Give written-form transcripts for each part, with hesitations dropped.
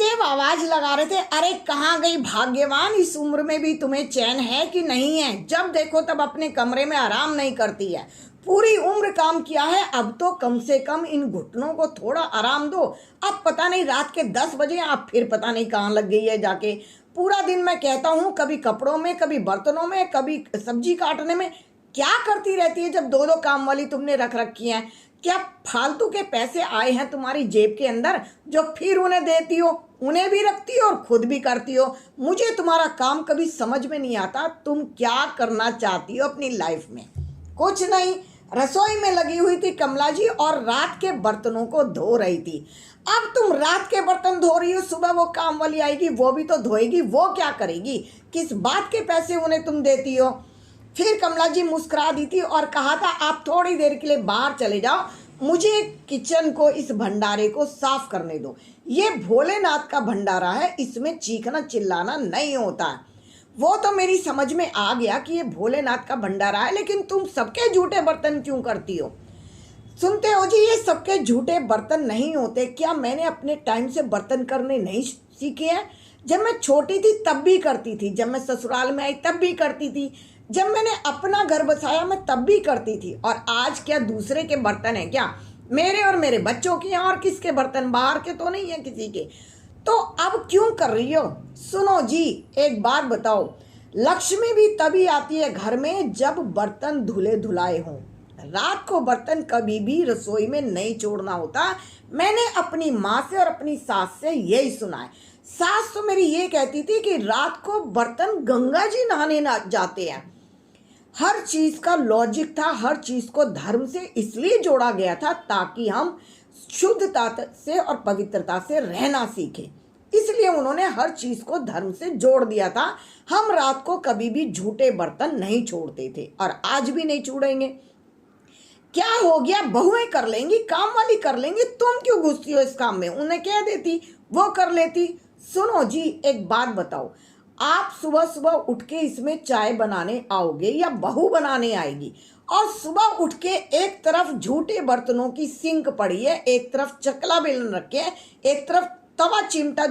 शनिदेव आवाज लगा रहे थे, अरे कहाँ गई भाग्यवान, इस उम्र में भी तुम्हें चैन है कि नहीं है? जब देखो तब अपने कमरे में आराम नहीं करती है। पूरी उम्र काम किया है, अब तो कम से कम इन घुटनों को थोड़ा आराम दो। अब पता नहीं रात के 10 बजे आप फिर पता नहीं कहाँ लग गई है जाके। पूरा दिन मैं कहता हूँ, कभी कपड़ों में, कभी बर्तनों में, कभी सब्जी काटने में, क्या करती रहती है जब दो दो काम वाली तुमने रख रखी हैं? क्या फालतू के पैसे आए हैं तुम्हारी जेब के अंदर जो फिर उन्हें देती हो, उन्हें भी रखती हो और खुद भी करती हो? मुझे तुम्हारा काम कभी समझ में नहीं आता, तुम क्या करना चाहती हो अपनी लाइफ में? कुछ नहीं, रसोई में लगी हुई थी कमला जी और रात के बर्तनों को धो रही थी। अब तुम रात के बर्तन धो रही हो, सुबह वो काम वाली आएगी वो भी तो धोएगी, वो क्या करेगी? किस बात के पैसे उन्हें तुम देती हो? फिर कमला जी मुस्कुरा दी थी और कहा था, आप थोड़ी देर के लिए बाहर चले जाओ, मुझे किचन को, इस भंडारे को साफ करने दो। ये भोलेनाथ का भंडारा है, इसमें चीखना चिल्लाना नहीं होता है। वो तो मेरी समझ में आ गया कि ये भोलेनाथ का भंडारा है, लेकिन तुम सबके झूठे बर्तन क्यों करती हो? सुनते हो जी, ये सबके झूठे बर्तन नहीं होते। क्या मैंने अपने टाइम से बर्तन करने नहीं सीखे हैं? जब मैं छोटी थी तब भी करती थी, जब मैं ससुराल में आई तब भी करती थी, जब मैंने अपना घर बसाया मैं तब भी करती थी। और आज क्या दूसरे के बर्तन है क्या? मेरे और मेरे बच्चों के हैं, और किसके बर्तन? बाहर के तो नहीं है किसी के। तो अब क्यों कर रही हो? सुनो जी, एक बात बताओ, लक्ष्मी भी तभी आती है घर में जब बर्तन धुले धुलाए हों। रात को बर्तन कभी भी रसोई में नहीं छोड़ना होता। मैंने अपनी माँ से और अपनी सास से यही सुना है। सास तो मेरी ये कहती थी कि रात को बर्तन गंगा जी नहाने ना जाते हैं। हर चीज का लॉजिक था, हर चीज को धर्म से इसलिए जोड़ा गया था ताकि हम शुद्धता से और पवित्रता से रहना सीखें। इसलिए उन्होंने हर चीज को धर्म से जोड़ दिया था। हम रात को कभी भी झूठे बर्तन नहीं छोड़ते थे और आज भी नहीं छोड़ेंगे। क्या हो गया, बहुएं कर लेंगी, काम वाली कर लेंगी, तुम क्यों घुसती हो इस काम में? उन्हें कह देती, वो कर लेती। सुनो जी, एक बात बताओ, आप सुबह सुबह उठ के इसमें चाय बनाने आओगे या बहू बनाने आएगी? और सुबह उठ के एक तरफ झूठे बर्तनों की सिंक पड़ी है, एक तरफ चकला बेलन रखे हैं, एक तरफ तवा चिमटा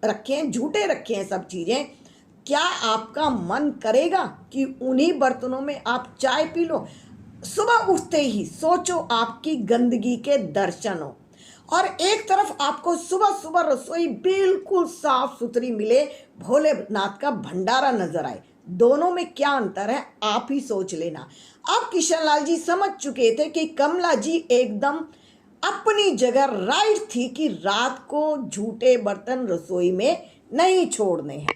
रखे हैं, झूठे रखे हैं सब चीजें। क्या आपका मन करेगा कि उन्हीं बर्तनों में आप चाय पी लो? सुबह उठते ही सोचो आपकी गंदगी के दर्शन हो, और एक तरफ आपको सुबह सुबह रसोई बिल्कुल साफ सुथरी मिले, भोलेनाथ का भंडारा नजर आए। दोनों में क्या अंतर है आप ही सोच लेना। अब किशनलाल जी समझ चुके थे कि कमला जी एकदम अपनी जगह राइट थी कि रात को झूठे बर्तन रसोई में नहीं छोड़ने हैं।